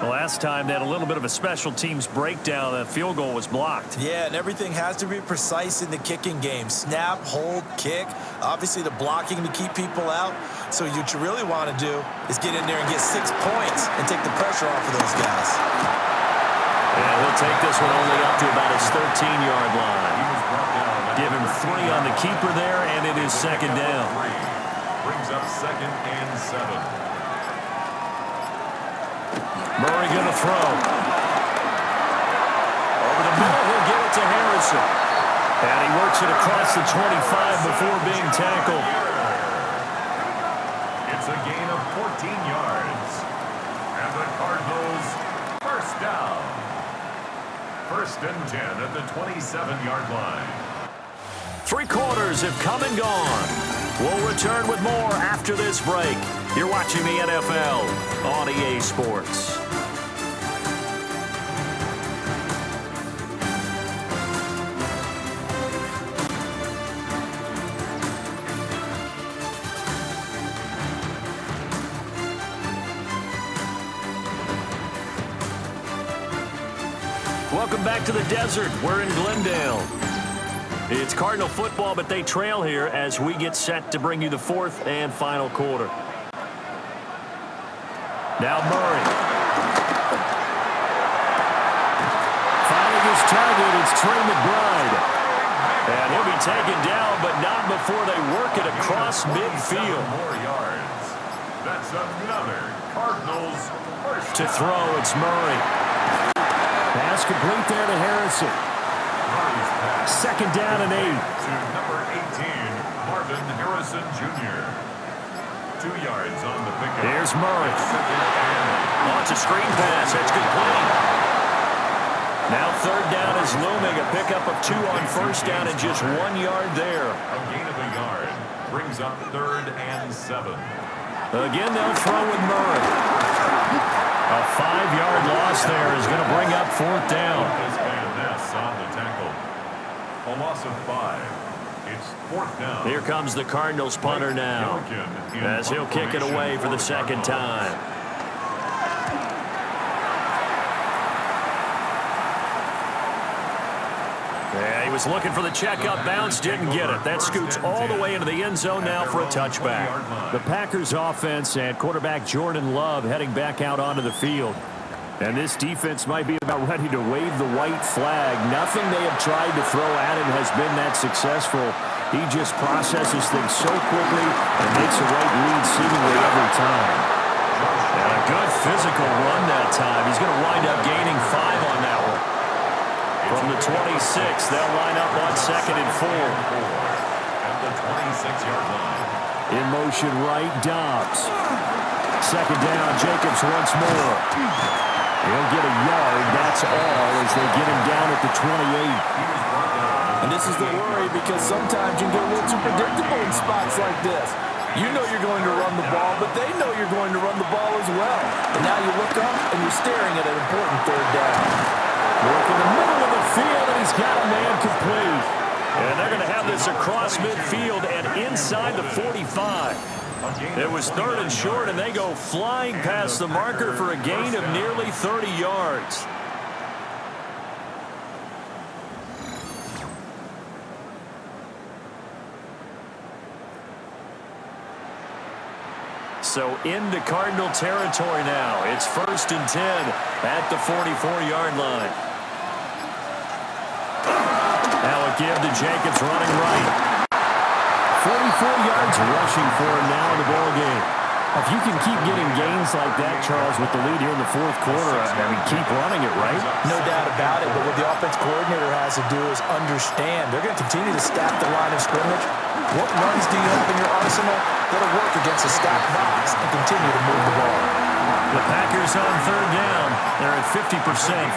The last time they had a little bit of a special teams breakdown. That field goal was blocked. Yeah, and everything has to be precise in the kicking game. Snap, hold, kick. Obviously the blocking to keep people out. So what you really want to do is get in there and get 6 points and take the pressure off of those guys. And he'll take this one only up to about his 13-yard line. Give him 3 on the keeper there, and it is 2nd down. Brings up 2nd and 7. Murray going to throw. Over the middle, he'll give it to Harrison. And he works it across the 25 before being tackled. It's a gain of 14 yards. And the Cardinals first down. 1st and 10 at the 27-yard line. 3 quarters have come and gone. We'll return with more after this break. You're watching the NFL on EA Sports. Welcome back to the desert. We're in Glendale. It's Cardinal football, but they trail here as we get set to bring you the 4th and final quarter. Now Murray. Finding his target, it's Trey McBride. And he'll be taken down, but not before they work it across midfield. More yards. That's another Cardinals first. To throw, it's Murray. Pass complete there to Harrison. 2nd down and 8. To number 18, Marvin Harrison Jr. 2 yards on the pickup. Here's Murray. Oh, it's a screen pass. That's complete. Now 3rd down is looming. A pickup of 2 on 1st down and just 1 yard there. A gain of a yard. Brings up 3rd and 7. Again, they'll throw with Murray. A 5-yard loss there is going to bring up 4th down. On the tackle. A loss of 5. It's 4th down. Here comes the Cardinals punter now as he'll kick it away for the 2nd time. Yeah, he was looking for the checkup bounce, didn't get it. That scoots all the way into the end zone now for a touchback. The Packers offense and quarterback Jordan Love heading back out onto the field. And this defense might be about ready to wave the white flag. Nothing they have tried to throw at him has been that successful. He just processes things so quickly and makes the right read seemingly every time. And a good physical run that time. He's going to wind up gaining 5 on that one. From the 26, they'll line up on 2nd and 4. At the 26-yard line. In motion right, Dobbs. 2nd down, Jacobs once more. He'll get a yard, that's all, as they get him down at the 28. And this is the worry because sometimes you can get a little too predictable in spots like this. You know you're going to run the ball, but they know you're going to run the ball as well. And now you look up and you're staring at an important 3rd down. Work in the middle of the field, and he's got a man complete. And they're going to have this across midfield and inside the 45. It was 3rd and short, and they go flying past the marker for a gain of nearly 30 yards. So into Cardinal territory now. It's 1st and 10 at the 44-yard line. Now a give to Jacobs running right. 44 yards rushing for him now in the ball game. If you can keep getting gains like that, Charles, with the lead here in the 4th quarter, I mean, keep running it, right? No doubt about it, but what the offense coordinator has to do is understand. They're going to continue to stack the line of scrimmage. What runs do you have in your arsenal that'll work against a stacked box and continue to move the ball? The Packers on 3rd down. They're at 50%,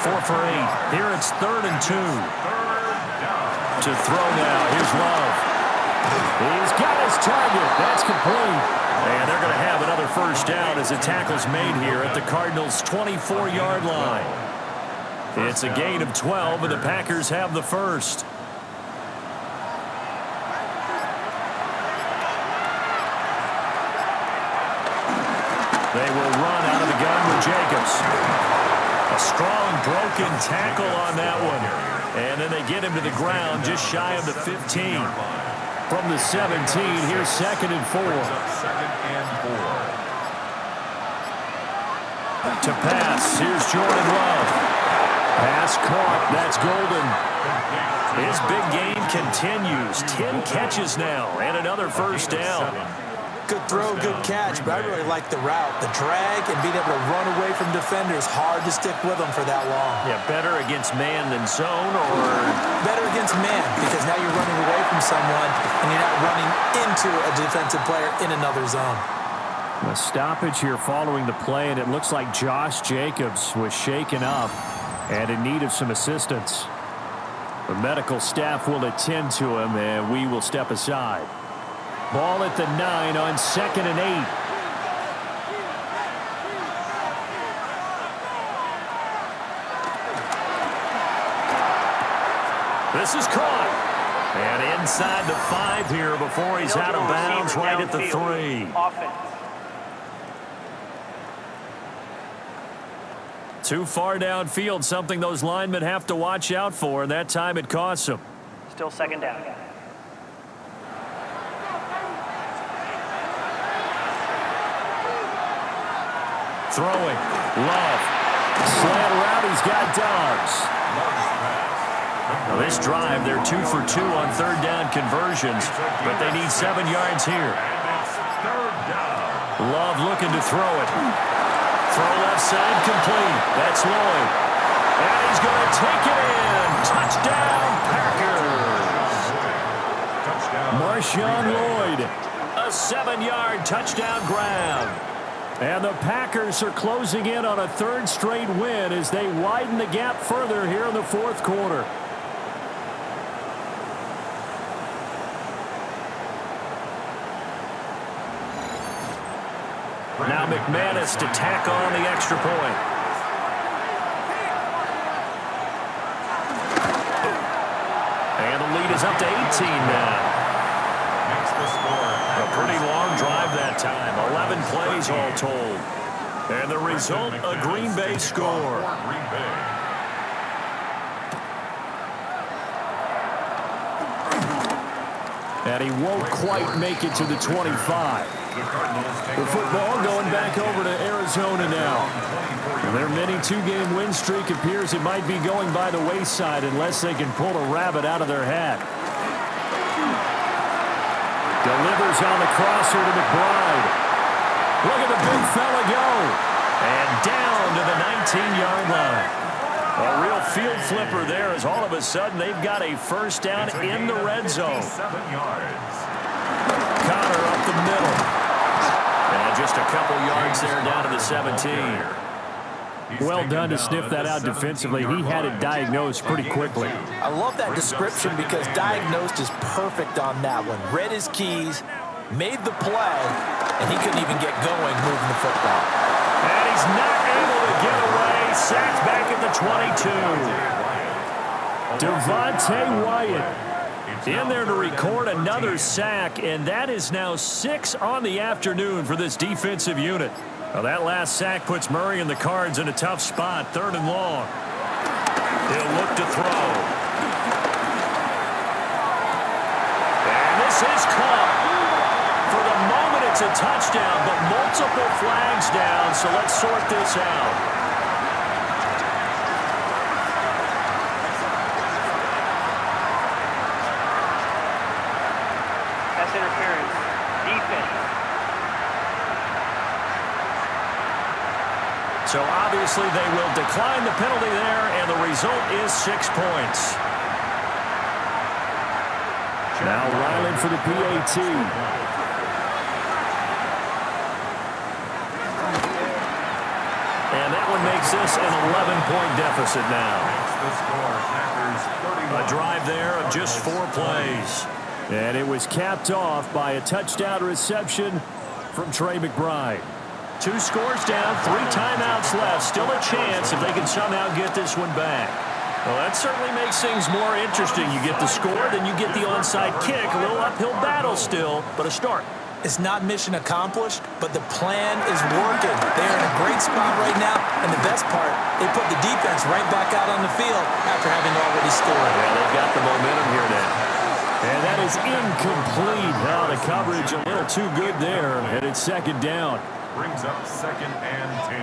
4 for 8. Here it's 3rd and 2. To throw now, here's Love. He's got his target. That's complete. And they're going to have another 1st down as a tackle's made here at the Cardinals' 24-yard line. It's a gain of 12, and the Packers have the 1st. They will run out of the gun with Jacobs. A strong broken tackle on that one. And then they get him to the ground just shy of the 15. From the 17, here's 2nd and 4. To pass, here's Jordan Love. Pass caught, that's Golden. His big game continues. 10 catches now, and another 1st down. Good throw, good catch, but I really like the route. The drag and being able to run away from defenders, hard to stick with them for that long. Yeah, better against man than zone, or? Better against man, because now you're running away from someone and you're not running into a defensive player in another zone. A stoppage here following the play, and it looks like Josh Jacobs was shaken up and in need of some assistance. The medical staff will attend to him, and we will step aside. Ball at the 9 on 2nd and 8. This is caught. And inside the 5 here before he's out of bounds right at the 3. Too far downfield, something those linemen have to watch out for, and that time it costs them. Still 2nd down. Throwing. Love. Slant route. He's got Dobbs. Now this drive, they're 2 for 2 on 3rd down conversions, but they need 7 yards here. Love looking to throw it. Throw left side complete. That's Lloyd. And he's going to take it in. Touchdown, Packers. Marshawn Lloyd. A 7-yard touchdown grab. And the Packers are closing in on a 3rd straight win as they widen the gap further here in the 4th quarter. Now McManus to tack on the extra point. And the lead is up to 18 now. A pretty long drive that time. 11 plays all told. And the result, a Green Bay score. And he won't quite make it to the 25. The football going back over to Arizona now. Their mini two-game win streak appears it might be going by the wayside unless they can pull a rabbit out of their hat. Delivers on the crosser to McBride. Look at the big fella go. And down to the 19-yard line. A real field flipper there as all of a sudden they've got a first down in the red zone. Connor up the middle. And just a couple yards there down to the 17. Well done to sniff that out defensively. He had it diagnosed pretty quickly. I love that description because diagnosed is perfect on that one. Read his keys, made the play, and he couldn't even get going moving the football. And he's not able to get away. Sacked back at the 22. Devontae Wyatt in there to record another sack, and that is now 6 on the afternoon for this defensive unit. Well, that last sack puts Murray and the Cards in a tough spot, 3rd and long. He'll look to throw. And this is caught. For the moment, it's a touchdown, but multiple flags down, so let's sort this out. Pass interference. Defense. So obviously they will decline the penalty there, and the result is 6 points. Now Ryland for the PAT. And that one makes this an 11-point deficit now. A drive there of just 4 plays. And it was capped off by a touchdown reception from Trey McBride. 2 scores down, 3 timeouts left. Still a chance if they can somehow get this one back. Well, that certainly makes things more interesting. You get the score, then you get the onside kick. A little uphill battle still, but a start. It's not mission accomplished, but the plan is working. They're in a great spot right now, and the best part, they put the defense right back out on the field after having already scored. Yeah, they've got the momentum here now. And that is incomplete. Now the coverage a little too good there, and it's 2nd down. Brings up 2nd and 10.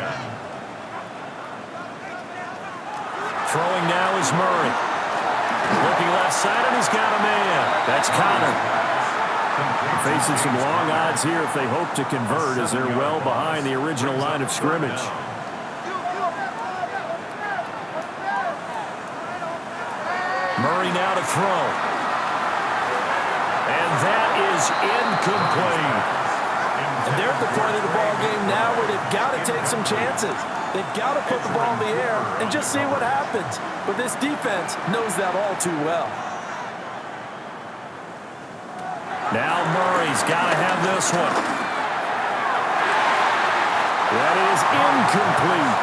Throwing now is Murray. Looking left side, and he's got a man. That's Connor. Facing some long odds here if they hope to convert as they're well behind the original line of scrimmage. Murray now to throw. And that is incomplete. And they're at the point of the ball game now where they've got to take some chances. They've got to put the ball in the air and just see what happens. But this defense knows that all too well. Now Murray's got to have this one. That is incomplete.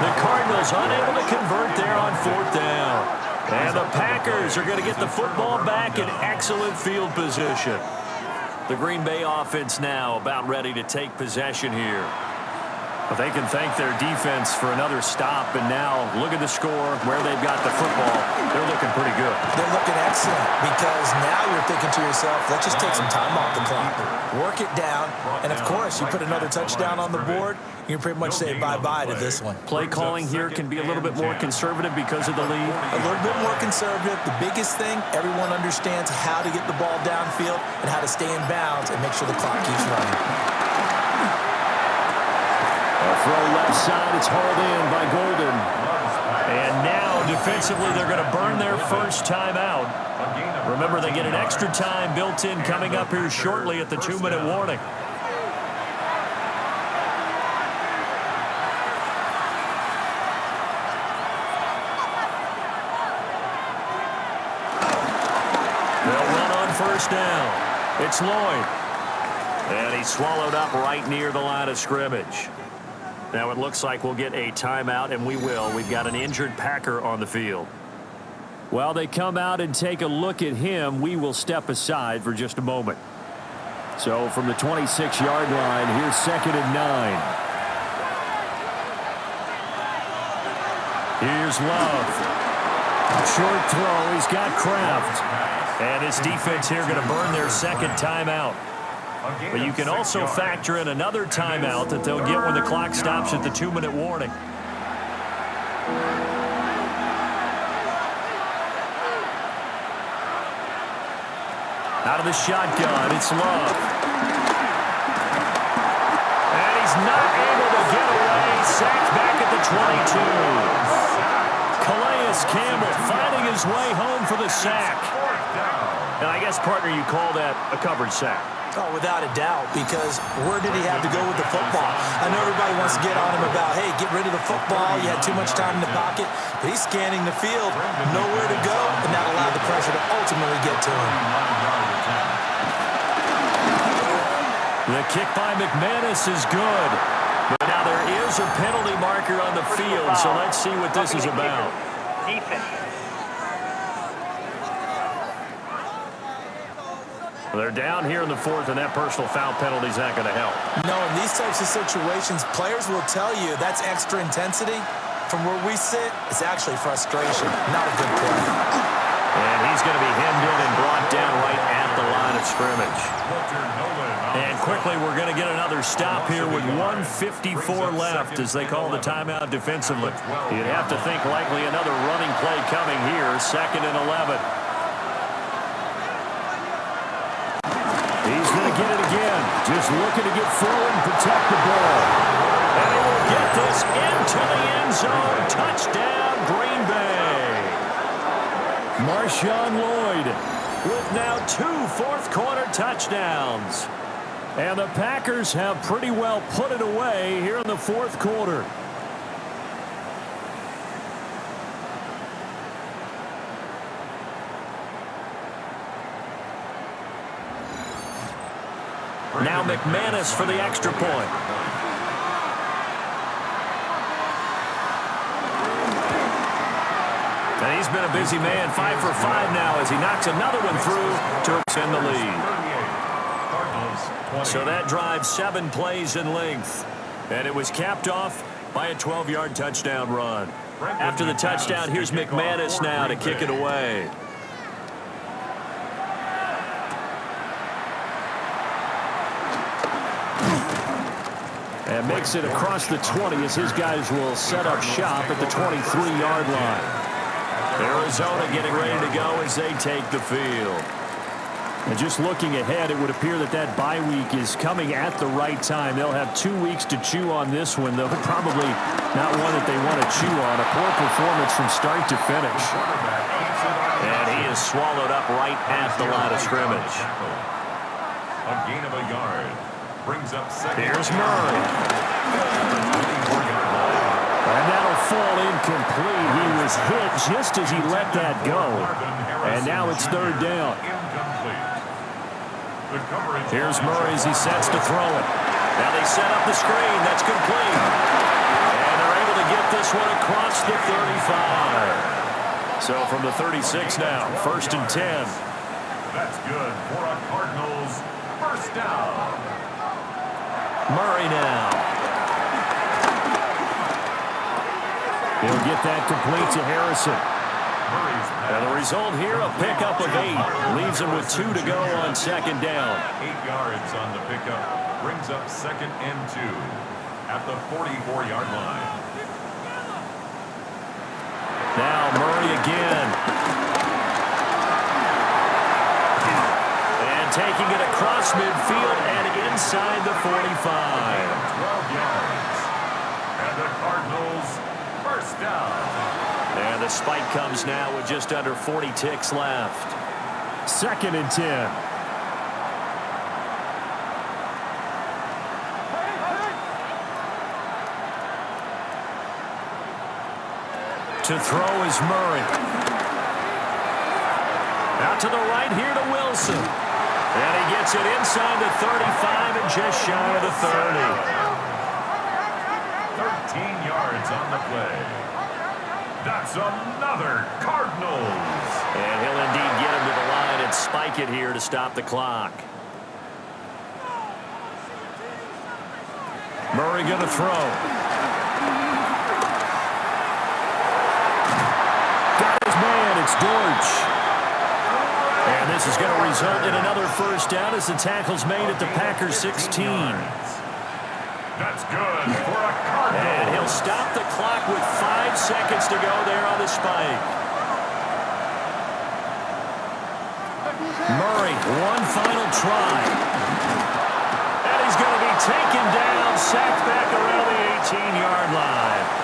The Cardinals unable to convert there on 4th down. And the Packers are going to get the football back in excellent field position. The Green Bay offense now about ready to take possession here. But they can thank their defense for another stop, and now look at the score, where they've got the football. They're looking pretty good. They're looking excellent because now you're thinking to yourself, let's just take some time off the clock, work it down, and of course, you put another touchdown on the board, you can pretty much say bye-bye to this one. Play calling here can be a little bit more conservative because of the lead. A little bit more conservative. The biggest thing, everyone understands how to get the ball downfield and how to stay in bounds and make sure the clock keeps running. A throw left side, it's hauled in by Golden. And now, defensively, they're going to burn their first timeout. Remember, they get an extra time built in coming up here shortly at the 2-minute warning. They'll run on first down. It's Lloyd. And he's swallowed up right near the line of scrimmage. Now it looks like we'll get a timeout, and we will. We've got an injured Packer on the field. While they come out and take a look at him, we will step aside for just a moment. So from the 26-yard line, here's 2nd and 9. Here's Love. Short throw. He's got Kraft. And this defense here going to burn their second timeout. But you can also factor in another timeout that they'll get when the clock stops at the 2-minute warning. Out of the shotgun, it's Love. And he's not able to get away. Sacked back at the 22. Calais Campbell finding his way home for the sack. And I guess, partner, you call that a covered sack. Oh, without a doubt, because where did he have to go with the football? I know everybody wants to get on him about, hey, get rid of the football. You had too much time in the pocket. But he's scanning the field, nowhere to go, and that allowed the pressure to ultimately get to him. The kick by McManus is good. But now there is a penalty marker on the field, so let's see what this is about. Defense. They're down here in the fourth, and that personal foul penalty is not going to help. No, in these types of situations, players will tell you that's extra intensity. From where we sit, it's actually frustration, not a good play. And he's going to be hemmed in and brought down right at the line of scrimmage. And quickly, we're going to get another stop here with 1:54 left as they call the timeout defensively. You'd have to think likely another running play coming here, 2nd and 11. He's going to get it again. Just looking to get forward and protect the ball. And he will get this into the end zone. Touchdown, Green Bay. Marshawn Lloyd with now 2 fourth-quarter touchdowns. And the Packers have pretty well put it away here in the fourth quarter. Now McManus for the extra point. And he's been a busy man, 5 for 5 now as he knocks another one through to extend the lead. So that drives 7 plays in length. And it was capped off by a 12-yard touchdown run. After the touchdown, here's McManus now to kick it away. And makes it across the 20 as his guys will set up shop at the 23-yard line. Arizona getting ready to go as they take the field. And just looking ahead, it would appear that that bye week is coming at the right time. They'll have 2 weeks to chew on this one, though probably not one that they want to chew on. A poor performance from start to finish. And he is swallowed up right at the line of scrimmage. A gain of a yard. Brings up second. Here's Murray. And that'll fall incomplete. He was hit just as he let that go. And now it's 3rd down. Here's Murray as he sets to throw it. Now they set up the screen. That's complete. And they're able to get this one across the 35. So from the 36 now, 1st and 10. That's good for a Cardinals first down. Murray now. He'll get that complete to Harrison. And the result here, a pickup of 8. Leaves him with 2 to go on 2nd down. 8 yards on the pickup. Brings up 2nd and 2 at the 44-yard line. Now Murray again. And taking it across midfield and inside the 45. 12 yards. And the Cardinals first down. And the spike comes now with just under 40 ticks left. 2nd and 10. To throw is Murray. Out to the right here to Wilson. And he gets it inside the 35 and just shy of the 30. 13 yards on the play. That's another Cardinals. And he'll indeed get him to the line and spike it here to stop the clock. Murray going to throw. Got his man. It's Dortch. And this is going to result in another first down as the tackle's made at the Packers 16. That's good for a Cardinal. And he'll stop the clock with 5 seconds to go there on the spike. Murray, one final try. And he's going to be taken down, sacked back around the 18-yard line.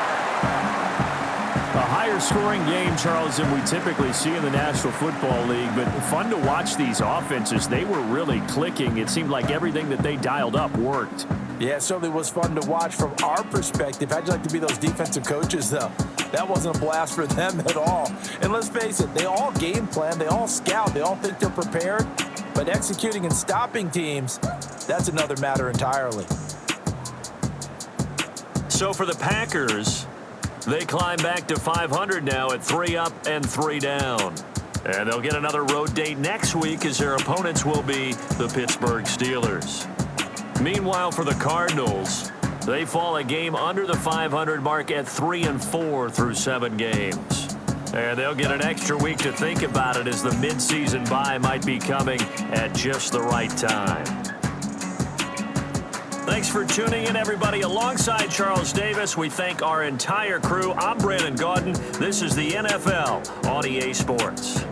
A higher-scoring game, Charles, than we typically see in the National Football League, but fun to watch these offenses. They were really clicking. It seemed like everything that they dialed up worked. Yeah, it certainly was fun to watch from our perspective. How'd you like to be those defensive coaches, though? That wasn't a blast for them at all. And let's face it, they all game plan, they all scout, they all think they're prepared. But executing and stopping teams, that's another matter entirely. So for the Packers, they climb back to 500 now at 3 up and 3 down. And they'll get another road date next week as their opponents will be the Pittsburgh Steelers. Meanwhile, for the Cardinals, they fall a game under the 500 mark at 3-4 through 7 games. And they'll get an extra week to think about it as the midseason bye might be coming at just the right time. Thanks for tuning in, everybody. Alongside Charles Davis, we thank our entire crew. I'm Brandon Gaudin. This is the NFL on EA Sports.